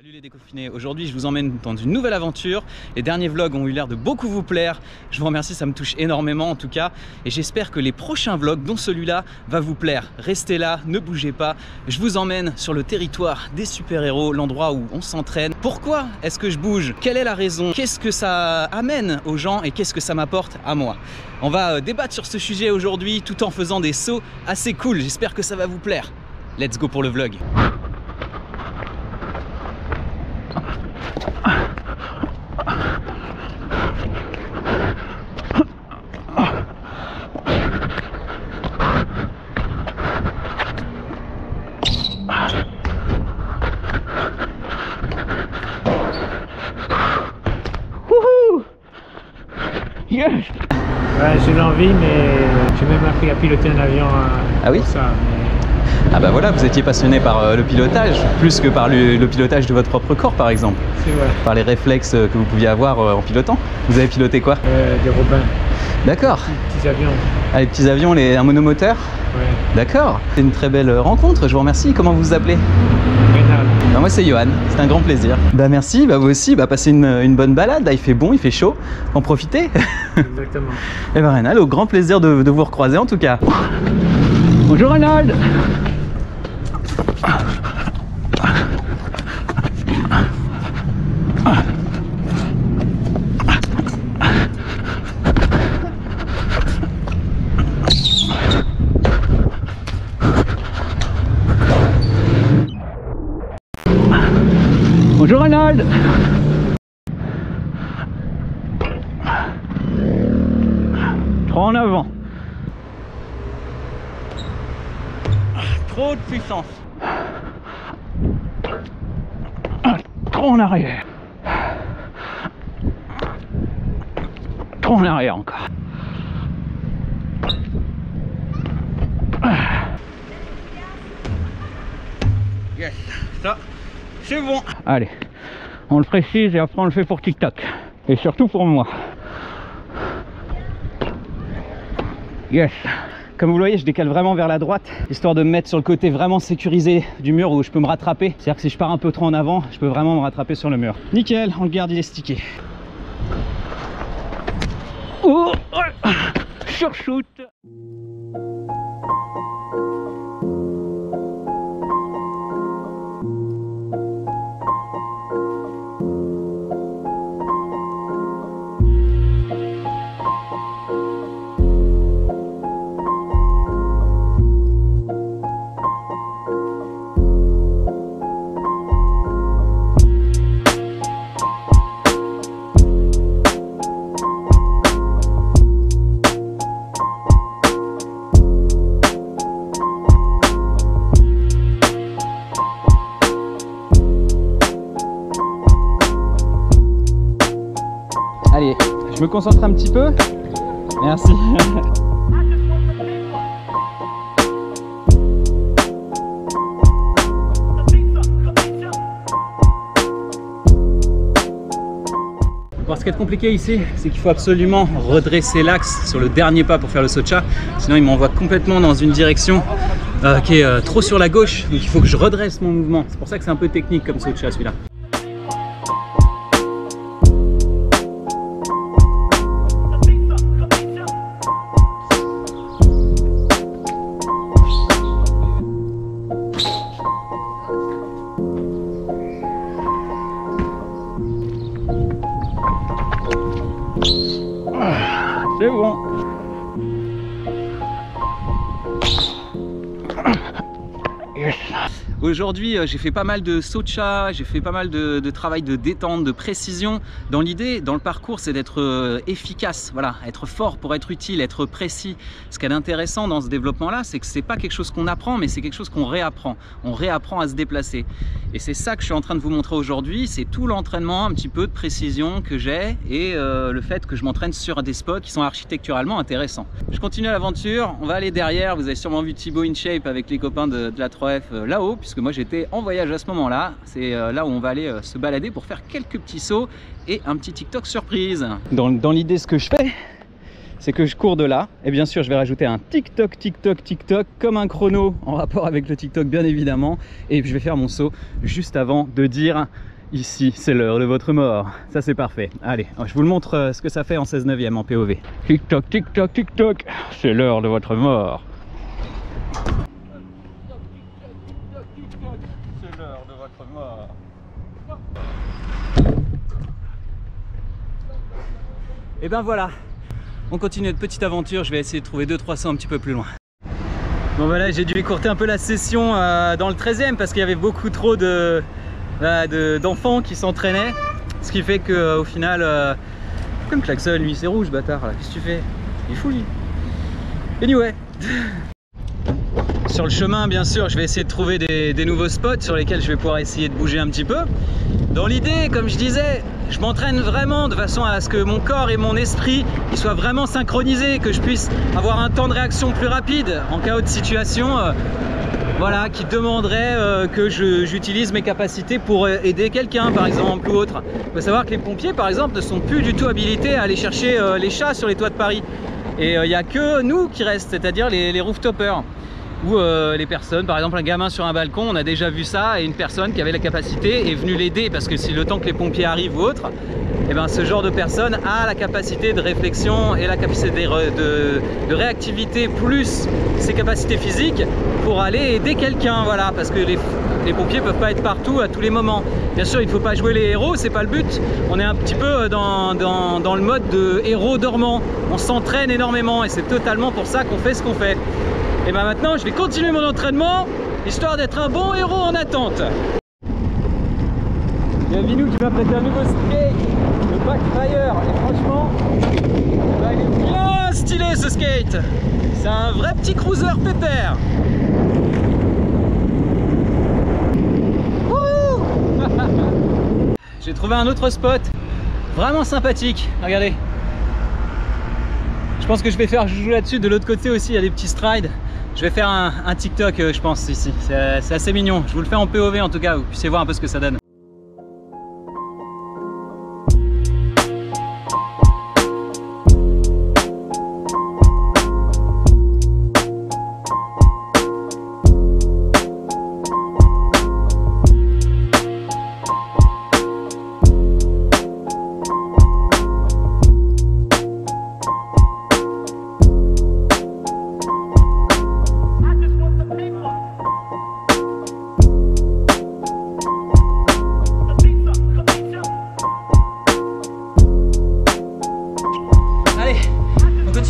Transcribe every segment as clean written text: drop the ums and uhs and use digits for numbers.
Salut les déconfinés, aujourd'hui je vous emmène dans une nouvelle aventure. Les derniers vlogs ont eu l'air de beaucoup vous plaire. Je vous remercie, ça me touche énormément en tout cas. Et j'espère que les prochains vlogs, dont celui-là, va vous plaire. Restez là, ne bougez pas. Je vous emmène sur le territoire des super-héros, l'endroit où on s'entraîne. Pourquoi est-ce que je bouge? Quelle est la raison? Qu'est-ce que ça amène aux gens et qu'est-ce que ça m'apporte à moi? On va débattre sur ce sujet aujourd'hui tout en faisant des sauts assez cool. J'espère que ça va vous plaire. Let's go pour le vlog. Yes. Ouais, j'ai l'envie, mais j'ai même appris à piloter un avion. Ah oui? Pour ça, mais... Ah bah voilà, vous étiez passionné par le pilotage, plus que par le pilotage de votre propre corps par exemple. C'est vrai. Par les réflexes que vous pouviez avoir en pilotant. Vous avez piloté quoi? Des Robins. D'accord. Des petits avions. Ah, les petits avions, un monomoteur? Ouais. D'accord. C'est une très belle rencontre, je vous remercie. Comment vous vous appelez? Rénal. Bah moi c'est Johan, c'est un grand plaisir. Bah merci, bah vous aussi, bah passez une bonne balade, là il fait bon, il fait chaud, en profitez. Exactement. Et bah Rénal, au grand plaisir de vous recroiser en tout cas. Bonjour Rénal. Bonjour Arnold. Trop en avant. Trop de puissance. Trop en arrière. Trop en arrière encore. Yes, ça c'est bon. Allez, on le précise et après on le fait pour TikTok. Et surtout pour moi. Yes. Comme vous le voyez, je décale vraiment vers la droite, histoire de me mettre sur le côté vraiment sécurisé du mur où je peux me rattraper. C'est-à-dire que si je pars un peu trop en avant, je peux vraiment me rattraper sur le mur. Nickel, on le garde, il est stické. Oh, oh, surshoot. Allez, je me concentre un petit peu. Merci. Bon, ce qui est compliqué ici, c'est qu'il faut absolument redresser l'axe sur le dernier pas pour faire le saut de chat. Sinon, il m'envoie complètement dans une direction qui est trop sur la gauche. Donc, il faut que je redresse mon mouvement. C'est pour ça que c'est un peu technique comme saut de chat celui-là. C'est bon. Yes. Aujourd'hui, j'ai fait pas mal de sauts de chat, j'ai fait pas mal de travail de détente, de précision. Dans l'idée, dans le parcours, c'est d'être efficace, voilà, être fort pour être utile, être précis. Ce qui est intéressant dans ce développement-là, c'est que c'est pas quelque chose qu'on apprend, mais c'est quelque chose qu'on réapprend. On réapprend à se déplacer. Et c'est ça que je suis en train de vous montrer aujourd'hui, c'est tout l'entraînement, un petit peu de précision que j'ai et le fait que je m'entraîne sur des spots qui sont architecturalement intéressants. Je continue l'aventure, on va aller derrière, vous avez sûrement vu Thibaut InShape avec les copains de la 3F là-haut, puisque moi j'étais en voyage à ce moment-là. C'est là où on va aller se balader pour faire quelques petits sauts et un petit TikTok surprise. Dans l'idée, ce que je fais, c'est que je cours de là, et bien sûr je vais rajouter un TikTok comme un chrono en rapport avec le TikTok bien évidemment, et je vais faire mon saut juste avant de dire Ici, c'est l'heure de votre mort. Ça, c'est parfait. Allez, je vous le montre ce que ça fait en 16/9 en POV. Tic-toc, tic-toc, tic-toc. C'est l'heure de votre mort. C'est l'heure de votre mort. Et ben voilà. On continue notre petite aventure. Je vais essayer de trouver 200-300 un petit peu plus loin. Bon voilà, j'ai dû écourter un peu la session dans le 13e parce qu'il y avait beaucoup trop d'enfants qui s'entraînaient, ce qui fait que au final comme klaxon, lui c'est rouge bâtard là, qu'est-ce que tu fais? Il est fou lui. Anyway. Sur le chemin bien sûr je vais essayer de trouver des nouveaux spots sur lesquels je vais pouvoir essayer de bouger un petit peu. Dans l'idée, comme je disais, je m'entraîne vraiment de façon à ce que mon corps et mon esprit ils soient vraiment synchronisés, que je puisse avoir un temps de réaction plus rapide en cas de situation voilà, qui demanderait que j'utilise mes capacités pour aider quelqu'un par exemple ou autre. Il faut savoir que les pompiers par exemple ne sont plus du tout habilités à aller chercher les chats sur les toits de Paris. Et il n'y a que nous qui restent, c'est-à-dire les rooftopers. Ou les personnes, par exemple un gamin sur un balcon, on a déjà vu ça, et une personne qui avait la capacité est venue l'aider parce que si le temps que les pompiers arrivent ou autre, et ben ce genre de personne a la capacité de réflexion et la capacité de réactivité plus ses capacités physiques pour aller aider quelqu'un, voilà, parce que les pompiers peuvent pas être partout à tous les moments. Bien sûr, il faut pas jouer les héros, c'est pas le but. On est un petit peu dans le mode de héros dormant. On s'entraîne énormément et c'est totalement pour ça qu'on fait ce qu'on fait. Et ben maintenant je vais continuer mon entraînement histoire d'être un bon héros en attente. Il y a Vinou qui m'a prêté un nouveau skate, le Backfire, et franchement bah, il est bien stylé ce skate. C'est un vrai petit cruiser pépère. J'ai trouvé un autre spot vraiment sympathique, regardez. Je pense que je vais faire joujou là-dessus. De l'autre côté aussi il y a des petits strides. Je vais faire un TikTok je pense ici, c'est assez mignon. Je vous le fais en POV en tout cas, vous puissiez voir un peu ce que ça donne.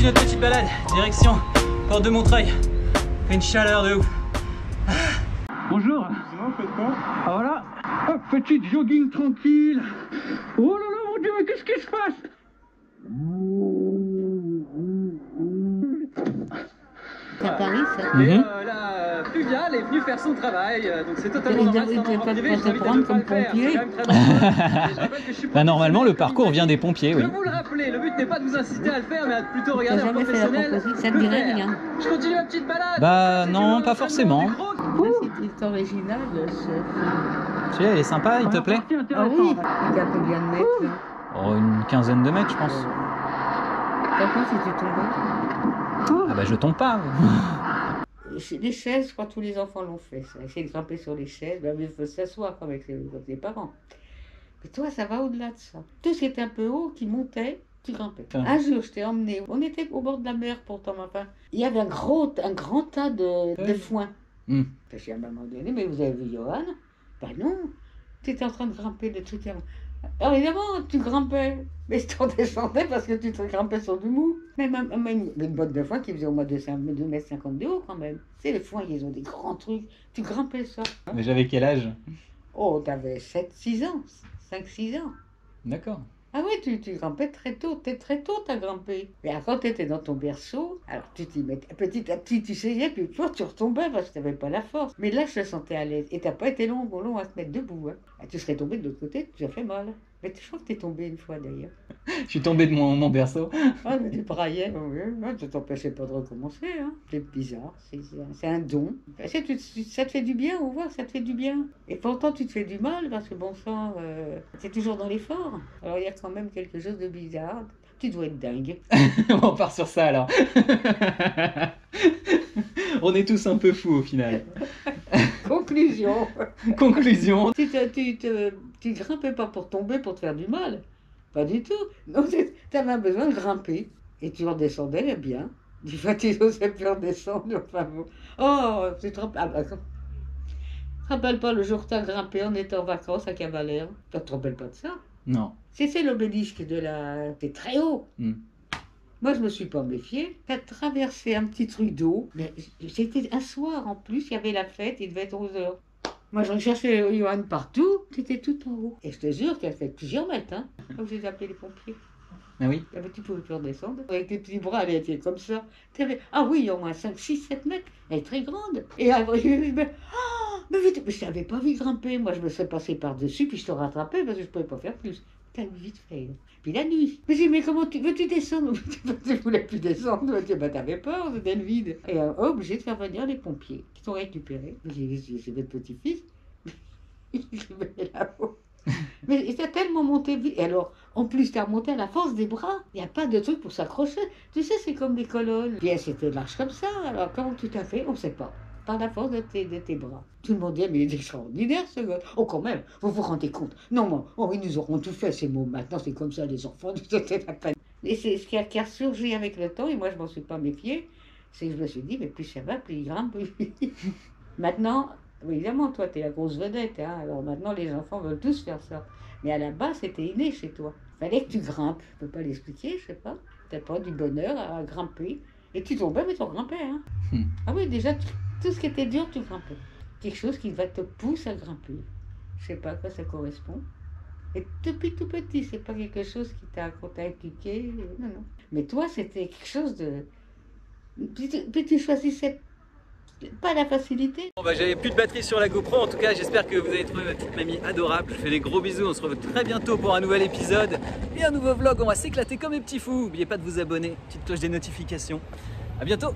Notre petite balade, direction Porte de Montreuil. Fait une chaleur de ouf. Bonjour. Sinon, faites quoi? Ah voilà, hop, petite jogging tranquille. Oh là là mon dieu, mais qu'est-ce qui se passe? C'est à Paris ça? Et la pluviale est venue faire son travail, donc c'est totalement normal. Il ne devait pas te prendre comme pompier. Bah normalement le parcours vient des pompiers, oui. Je vous le rappeler, le but n'est pas de vous inciter à le faire, mais à plutôt regarder un T'as jamais fait la professionnel. proposition? Ça te dirait rien? Je continue ma petite balade. Bah non, pas forcément. Là, c'est original ce... Celui-là il est sympa, il te plaît? Ah oui. Il y a combien de mètres là? Oh, une quinzaine de mètres je pense. T'as quoi si tu tombais? Ah bah je tombe pas. Les chaises, je crois que tous les enfants l'ont fait. Ça. Essayer de grimper sur les chaises, ben, il faut s'asseoir comme avec les parents. Mais toi, ça va au-delà de ça. Tout ce qui était un peu haut, qui montait, tu grimpais. Un jour, je t'ai emmené, on était au bord de la mer pourtant, enfin. Il y avait un grand tas de foin. J'ai dit à un moment donné, mais vous avez vu Johan? Ben non, tu étais en train de grimper des trucs. Alors évidemment, tu grimpais, mais tu t'en descendais parce que tu te grimpais sur du mou. Même une botte de foin qui faisait au moins 2,50 m de haut quand même. Tu sais, les foins, ils ont des grands trucs. Tu grimpais ça. Mais j'avais quel âge? Oh, t'avais 7-6 ans, 5-6 ans. D'accord. Ah oui, tu grimpais très tôt, très tôt t'as grimpé. Et alors, quand t'étais dans ton berceau, alors tu t'y mettais, petit à petit tu essayais, puis toi tu retombais parce que t'avais pas la force. Mais là, je te sentais à l'aise. Et t'as pas été long à se mettre debout. Hein. Ah, tu serais tombé de l'autre côté, tu as fait mal. Mais je crois que t'es tombé une fois d'ailleurs. Je suis tombé de mon berceau. Ah, mais tu braillais, oui. Ça t'empêchait pas de recommencer. Hein. C'est bizarre, c'est un don. Ça te fait du bien, on voit, ça te fait du bien. Et pourtant, tu te fais du mal parce que bon sang, t'es toujours dans l'effort. Alors il y a quand même quelque chose de bizarre. Tu dois être dingue. On part sur ça alors. On est tous un peu fous au final. Conclusion. Conclusion. Tu grimpais pas pour tomber, pour te faire du mal. Pas du tout. Non, tu avais besoin de grimper. Et tu redescendais là bien. Des fois, tu n'osais plus redescendre. Enfin bon. Oh, tu te rappelles. Tu te rappelles pas le jour que tu as grimpé, on était en vacances à Cavalère. Tu te rappelles pas de ça? Non. C'est l'obélisque de la. C'est très haut. Moi, je me suis pas méfiée. Tu as traversé un petit truc d'eau. Mais c'était un soir en plus, il y avait la fête, il devait être 11h. Moi, je recherchais Johan partout, c'était tout en haut. Et je te jure qu'elle fait plusieurs mètres, hein. Donc j'ai appelé les pompiers. Ah oui. Ah ben, tu pouvais plus redescendre. Avec tes petits bras, elle était comme ça. Ah oui, au moins 5, 6, 7 mètres. Elle est très grande. Et après, je me mais je t'avais pas vu grimper. Moi, je me serais passé par-dessus, puis je te rattrapais parce que je pouvais pas faire plus. T'as vite fait. Puis la nuit. Je me dis, mais comment veux-tu descendre? Tu voulais plus descendre. Je dis, bah t'avais peur, c'était le vide. Et obligé de faire venir les pompiers qui t'ont récupéré. J'ai dit, c'est votre petit-fils. Il est là-haut. Mais il t'a tellement monté vite. Et alors, en plus, t'as remonté à la force des bras. Il n'y a pas de truc pour s'accrocher. Tu sais, c'est comme des colonnes. Puis elle s'était marche comme ça. Alors, comment tu t'as fait? On ne sait pas. Par la force de tes bras. Tout le monde dit, mais il est extraordinaire ce gars. Oh, quand même, vous vous rendez compte? Non, non, oh, ils nous auront tout fait, ces mots. Maintenant, c'est comme ça, les enfants, c'était la peine. Et c'est ce qui a ressurgi avec le temps, et moi, je m'en suis pas méfiée. C'est que je me suis dit, mais plus ça va, plus il grimpe. Maintenant, évidemment, toi, tu es la grosse vedette. Hein, alors maintenant, les enfants veulent tous faire ça. Mais à la base, c'était inné chez toi. Il fallait que tu grimpes. Je ne peux pas l'expliquer, je sais pas. Tu n'as pas du bonheur à grimper. Et tu tombais, mais tu grimpais. Hein. Ah oui, déjà, tout ce qui était dur, tu grimpais. Quelque chose qui va te pousser à grimper. Je sais pas à quoi ça correspond. Et depuis tout petit, c'est pas quelque chose qu'on t'a inculqué. Non, non. Mais toi, c'était quelque chose de... Puis tu choisissais pas la facilité. Bon bah j'avais plus de batterie sur la GoPro, en tout cas j'espère que vous avez trouvé ma petite mamie adorable. Je fais des gros bisous, on se retrouve très bientôt pour un nouvel épisode et un nouveau vlog, on va s'éclater comme des petits fous. N'oubliez pas de vous abonner, petite cloche des notifications. À bientôt.